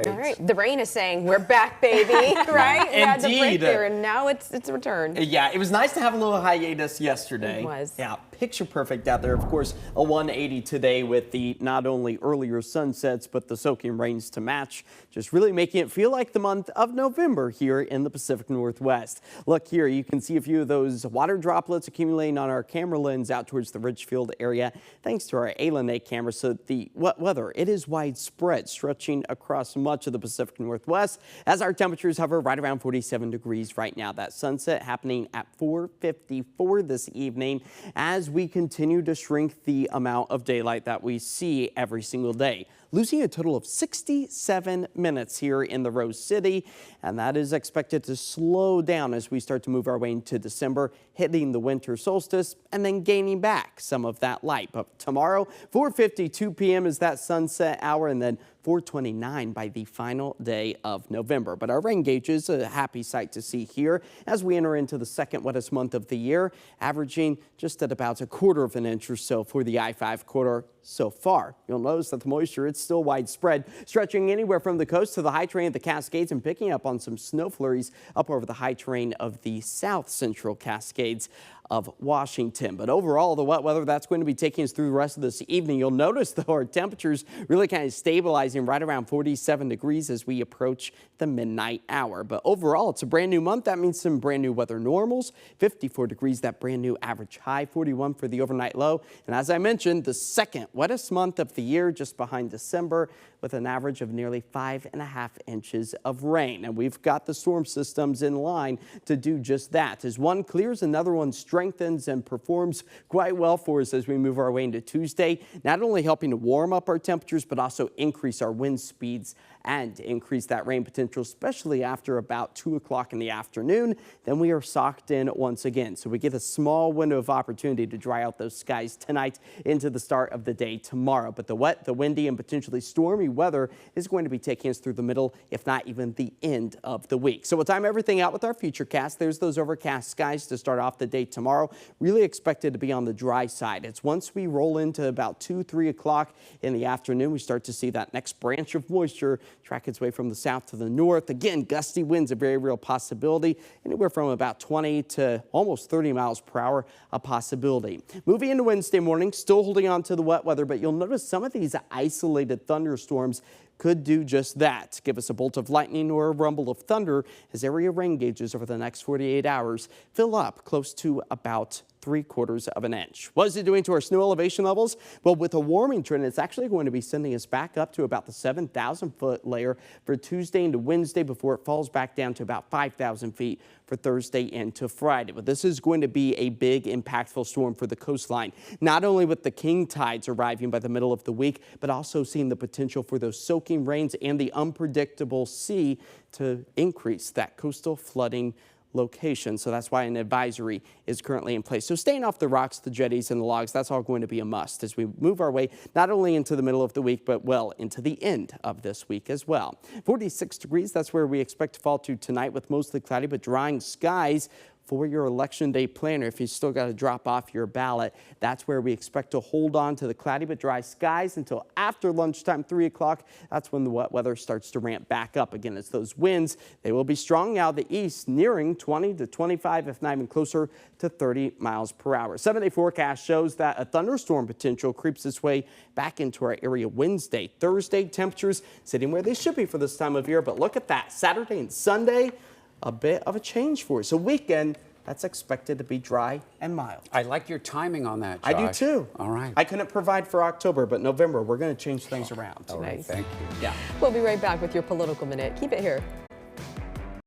All right, the rain is saying we're back, baby, right? We had the break there, and now it's returned. Yeah, it was nice to have a little hiatus yesterday. It was. Yeah, picture perfect out there. Of course, a 180 today with the not only earlier sunsets, but the soaking rains to match, just really making it feel like the month of November here in the Pacific Northwest. Look here, you can see a few of those water droplets accumulating on our camera lens out towards the Ridgefield area, thanks to our A camera. So the wet weather, it is widespread, stretching across much of the Pacific Northwest as our temperatures hover right around 47 degrees right now. That sunset happening at 4:54 this evening as we continue to shrink the amount of daylight that we see every single day, losing a total of 67 minutes here in the Rose City, and that is expected to slow down as we start to move our way into December, hitting the winter solstice and then gaining back some of that light. But tomorrow, 4:52 p.m. is that sunset hour, and then 4:29 by the final day of November. But our rain gauge is a happy sight to see here as we enter into the second wettest month of the year, averaging just at about 1/4 of an inch or so for the I-5 corridor so far. You'll notice that the moisture, it's still widespread, stretching anywhere from the coast to the high terrain of the Cascades and picking up on some snow flurries up over the high terrain of the south central Cascades of Washington. But overall, the wet weather, that's going to be taking us through the rest of this evening. You'll notice, though, our temperatures really kind of stabilizing right around 47 degrees as we approach the midnight hour. But overall, it's a brand new month. That means some brand new weather normals. 54 degrees, that brand new average high, 41 for the overnight low. And as I mentioned, the second wettest month of the year, just behind December, with an average of nearly 5.5 inches of rain. And we've got the storm systems in line to do just that. As one clears, another one strengthens and performs quite well for us as we move our way into Tuesday, not only helping to warm up our temperatures, but also increase our wind speeds and increase that rain potential, especially after about 2 o'clock in the afternoon. Then we are socked in once again. So we get a small window of opportunity to dry out those skies tonight into the start of the day tomorrow. But the wet, the windy, and potentially stormy weather is going to be taking us through the middle, if not even the end of the week. So we'll time everything out with our futurecast. There's those overcast skies to start off the day tomorrow. Really expected to be on the dry side. It's once we roll into about 2, 3 o'clock in the afternoon, we start to see that next branch of moisture track its way from the south to the north. Again, gusty winds, a very real possibility, anywhere from about 20 to almost 30 miles per hour, a possibility. Moving into Wednesday morning, still holding on to the wet weather, but you'll notice some of these isolated thunderstorms could do just that. Give us a bolt of lightning or a rumble of thunder as area rain gauges over the next 48 hours fill up close to about 3/4 of an inch. What is it doing to our snow elevation levels? Well, with a warming trend, it's actually going to be sending us back up to about the 7,000 foot layer for Tuesday into Wednesday before it falls back down to about 5,000 feet for Thursday into Friday. But this is going to be a big, impactful storm for the coastline, not only with the king tides arriving by the middle of the week, but also seeing the potential for those soaking rains and the unpredictable sea to increase that coastal flooding location. So that's why an advisory is currently in place. So staying off the rocks, the jetties, and the logs, that's all going to be a must as we move our way not only into the middle of the week, but well into the end of this week as well. 46 degrees, that's where we expect to fall to tonight with mostly cloudy but drying skies. For your election day planner, if you still got to drop off your ballot, that's where we expect to hold on to the cloudy but dry skies until after lunchtime, 3 o'clock. That's when the wet weather starts to ramp back up again. As those winds, they will be strong out of the east, nearing 20 to 25, if not even closer to 30 miles per hour. 7-day forecast shows that a thunderstorm potential creeps its way back into our area Wednesday. Thursday, temperatures sitting where they should be for this time of year, but look at that. Saturday and Sunday, a bit of a change for us. A weekend that's expected to be dry and mild. I like your timing on that, Josh. I do too. All right. I couldn't provide for October, but November, we're going to change things around. All right, Nice. thank you. Yeah. We'll be right back with your Political Minute. Keep it here.